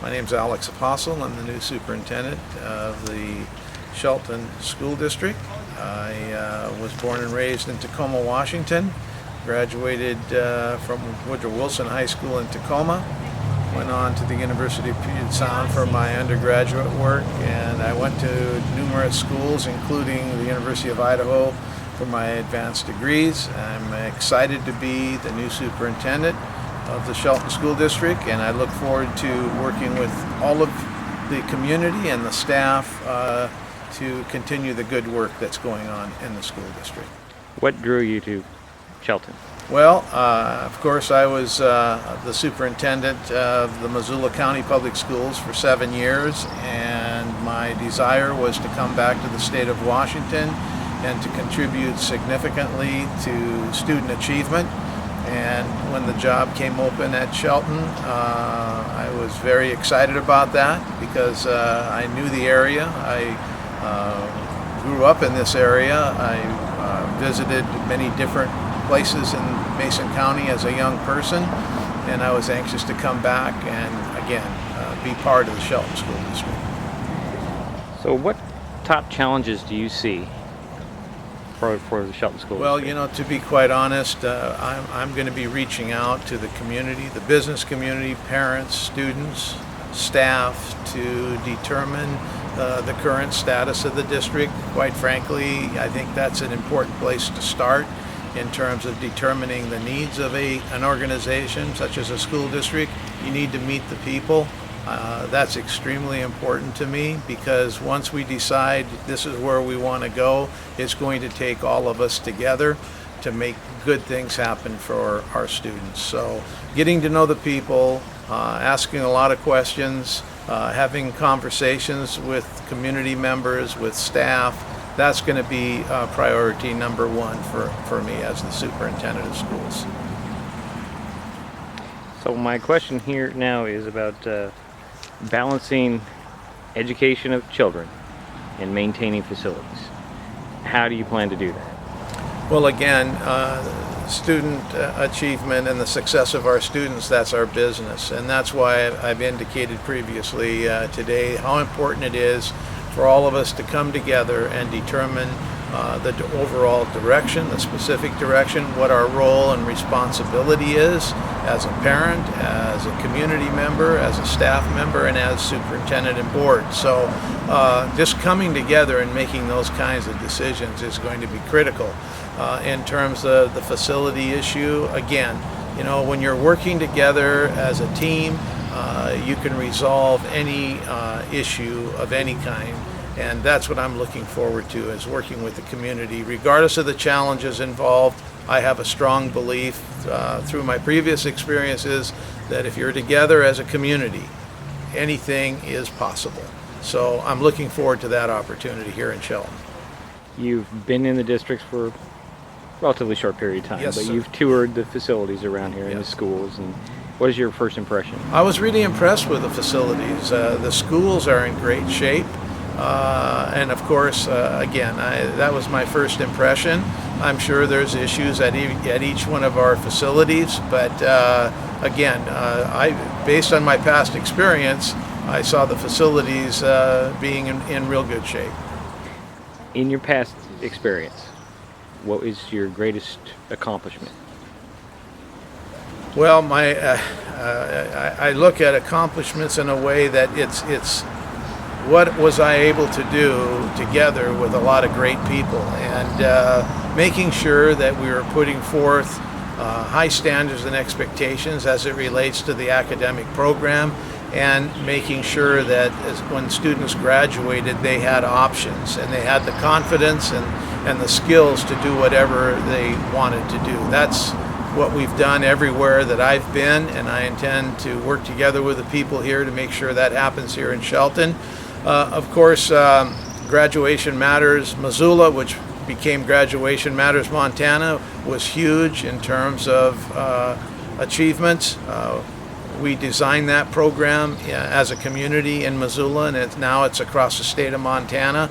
My name's Alex Apostle. I'm the new superintendent of the Shelton School District. I was born and raised in Tacoma, Washington. Graduated from Woodrow Wilson High School in Tacoma. Went on to the University of Puget Sound for my undergraduate work, and I went to numerous schools, including the University of Idaho, for my advanced degrees. I'm excited to be the new superintendent of the Shelton School District, and I look forward to working with all of the community and the staff to continue the good work that's going on in the school district. What drew you to Shelton? Well, of course, I was the superintendent of the Missoula County Public Schools for 7 years, and my desire was to come back to the state of Washington and to contribute significantly to student achievement. And when the job came open at Shelton, I was very excited about that because I knew the area. I grew up in this area. I visited many different places in Mason County as a young person, and I was anxious to come back and again be part of the Shelton School District. So what top challenges do you see for the Shelton School Well, District? you know, to be quite honest, I'm going to be reaching out to the community, the business community, parents, students, staff, to determine the current status of the district. Quite frankly, I think that's an important place to start in terms of determining the needs of an organization such as a school district. You need to meet the people. That's extremely important to me because once we decide this is where we want to go, it's going to take all of us together to make good things happen for our students. So getting to know the people, asking a lot of questions, having conversations with community members, with staff, that's going to be priority number one for me as the superintendent of schools. So my question here now is about balancing education of children and maintaining facilities. How do you plan to do that? Well, again, student achievement and the success of our students, that's our business. And that's why I've indicated previously today how important it is for all of us to come together and determine the overall direction, the specific direction, what our role and responsibility is as a parent, as a community member, as a staff member, and as superintendent and board. So just coming together and making those kinds of decisions is going to be critical. In terms of the facility issue, again, you know, when you're working together as a team, you can resolve any issue of any kind. And that's what I'm looking forward to, is working with the community. Regardless of the challenges involved, I have a strong belief through my previous experiences that if you're together as a community, anything is possible. So I'm looking forward to that opportunity here in Shelton. You've been in the district for a relatively short period of time, Yes, but sir. You've toured the facilities around here in the Yes. schools. And what is your first impression? I was really impressed with the facilities. The schools are in great shape. And of course, again, that was my first impression. I'm sure there's issues at each one of our facilities, but again, based on my past experience, I saw the facilities being in real good shape. In your past experience, what is your greatest accomplishment? Well, I look at accomplishments in a way that it's what was I able to do together with a lot of great people, and making sure that we were putting forth high standards and expectations as it relates to the academic program, and making sure that when students graduated, they had options and they had the confidence and the skills to do whatever they wanted to do. That's what we've done everywhere that I've been, and I intend to work together with the people here to make sure that happens here in Shelton. Of course, Graduation Matters Missoula, which became Graduation Matters Montana, was huge in terms of achievements. We designed that program as a community in Missoula, and now it's across the state of Montana.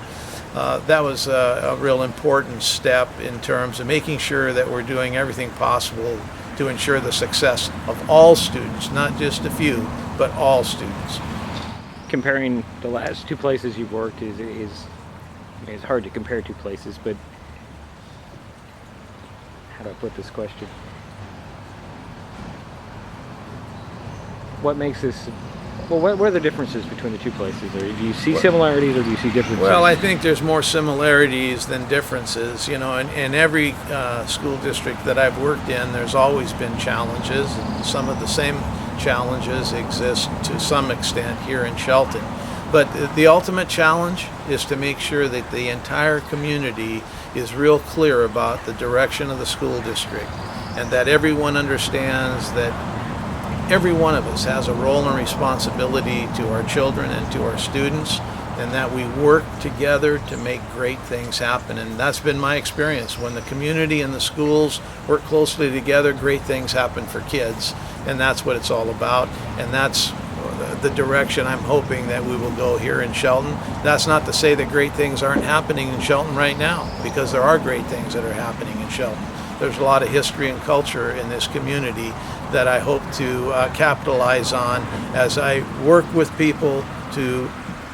That was a real important step in terms of making sure that we're doing everything possible to ensure the success of all students, not just a few, but all students. comparing the last two places you've worked is I mean, it's hard to compare two places, but how do I put this question? What makes this? Well, what are the differences between the two places? Or do you see similarities or do you see differences? Well, I think there's more similarities than differences. You know, in every school district that I've worked in, there's always been challenges, and some of the same challenges exist to some extent here in Shelton. But the ultimate challenge is to make sure that the entire community is real clear about the direction of the school district, and that everyone understands that every one of us has a role and responsibility to our children and to our students, and that we work together to make great things happen. And that's been my experience. When the community and the schools work closely together, great things happen for kids, and that's what it's all about. And that's the direction I'm hoping that we will go here in Shelton. That's not to say that great things aren't happening in Shelton right now, because there are great things that are happening in Shelton. There's a lot of history and culture in this community that I hope to capitalize on as I work with people to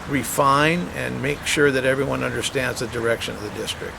refine and make sure that everyone understands the direction of the district.